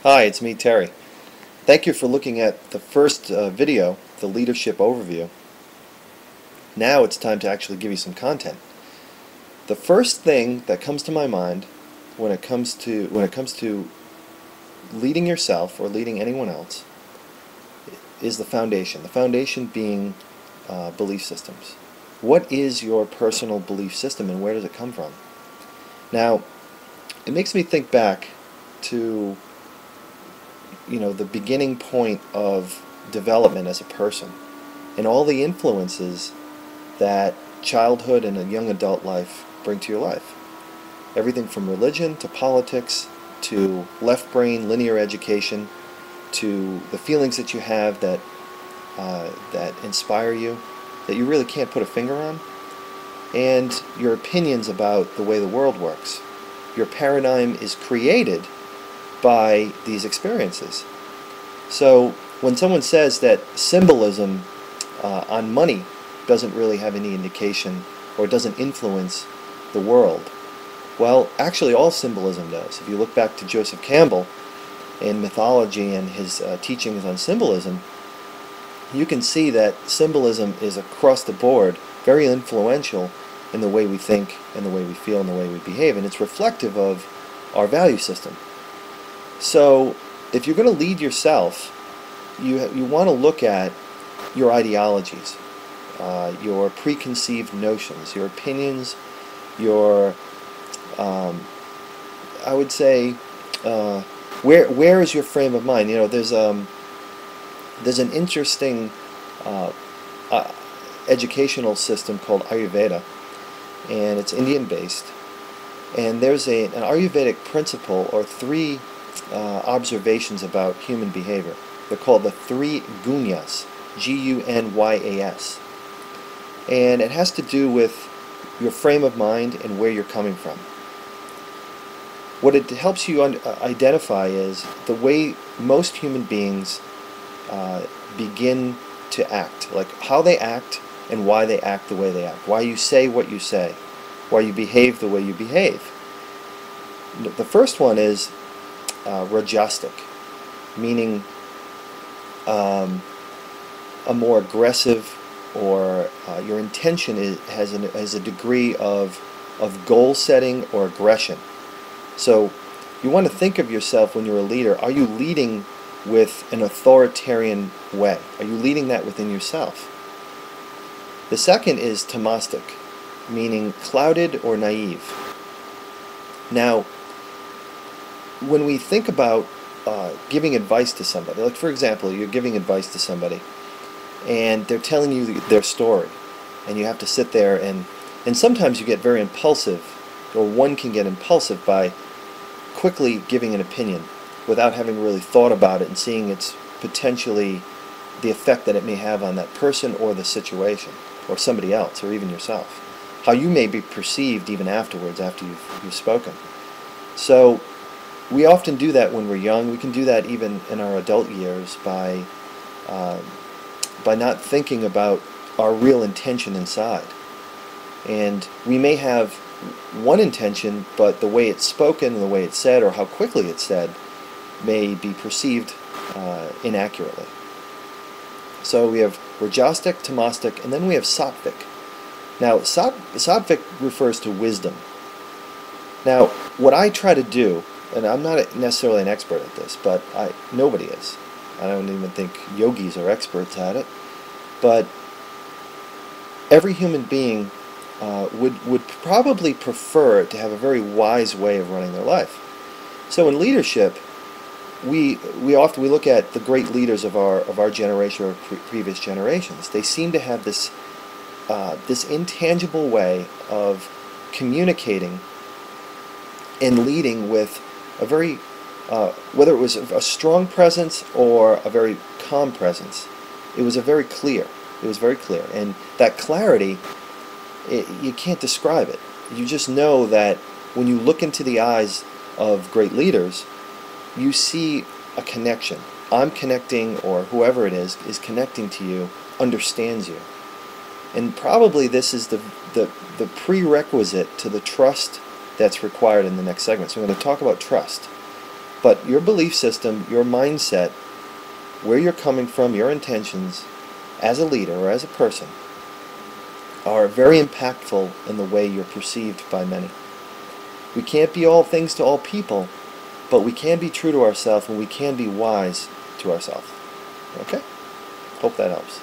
Hi, it's me, Terry. Thank you for looking at the first video, the leadership overview. Now it's time to actually give you some content. The first thing that comes to my mind when it comes to leading yourself or leading anyone else is the foundation. The foundation being belief systems. What is your personal belief system and where does it come from? Now, it makes me think back to the beginning point of development as a person and all the influences that childhood and a young adult life bring to your life. Everything from religion to politics to left brain linear education to the feelings that you have that inspire you that you really can't put a finger on, and your opinions about the way the world works. Your paradigm is created by these experiences. So when someone says that symbolism on money doesn't really have any indication or doesn't influence the world, well, actually all symbolism does. If you look back to Joseph Campbell in mythology and his teachings on symbolism, you can see that symbolism is across the board very influential in the way we think and the way we feel and the way we behave, and it's reflective of our value system. So if you're going to lead yourself, you want to look at your ideologies, your preconceived notions, your opinions, your I would say where is your frame of mind? There's an interesting educational system called Ayurveda, and it's Indian based, and there's an Ayurvedic principle or three observations about human behavior. They're called the three gunyas, G-U-N-Y-A-S, and it has to do with your frame of mind and where you're coming from. What it helps you identify is the way most human beings begin to act, like how they act and why they act the way they act, why you say what you say, why you behave the way you behave. The first one is rajastic, meaning a more aggressive, or your intention has a degree of goal setting or aggression. So you want to think of yourself when you're a leader, are you leading with an authoritarian way? Are you leading that within yourself? The second is tamastic, meaning clouded or naive. Now, when we think about giving advice to somebody, like for example, you're giving advice to somebody and they're telling you their story, and you have to sit there and sometimes you get very impulsive, or one can get impulsive by quickly giving an opinion without having really thought about it and seeing its potentially the effect that it may have on that person or the situation or somebody else or even yourself, how you may be perceived even afterwards after you've spoken. So we often do that when we're young. We can do that even in our adult years by not thinking about our real intention inside. And we may have one intention, but the way it's spoken and the way it's said or how quickly it's said may be perceived inaccurately. So we have rajastic, tamastic, and then we have sattvic. Now, sattvic refers to wisdom. Now, what I try to do, and I'm not necessarily an expert at this, but nobody is. I don't even think yogis are experts at it. But every human being would probably prefer to have a very wise way of running their life. So in leadership, we often look at the great leaders of our generation or previous generations. They seem to have this intangible way of communicating and leading with a very whether it was a strong presence or a very calm presence, it was very clear. It was very clear, and that clarity, you can't describe it. You just know that when you look into the eyes of great leaders, you see a connection. I'm connecting, or whoever it is connecting to you, understands you. And probably this is the prerequisite to the trust that's required in the next segment. So I'm going to talk about trust. But your belief system, your mindset, where you're coming from, your intentions as a leader or as a person are very impactful in the way you're perceived by many. We can't be all things to all people, but we can be true to ourselves and we can be wise to ourselves. Okay? Hope that helps.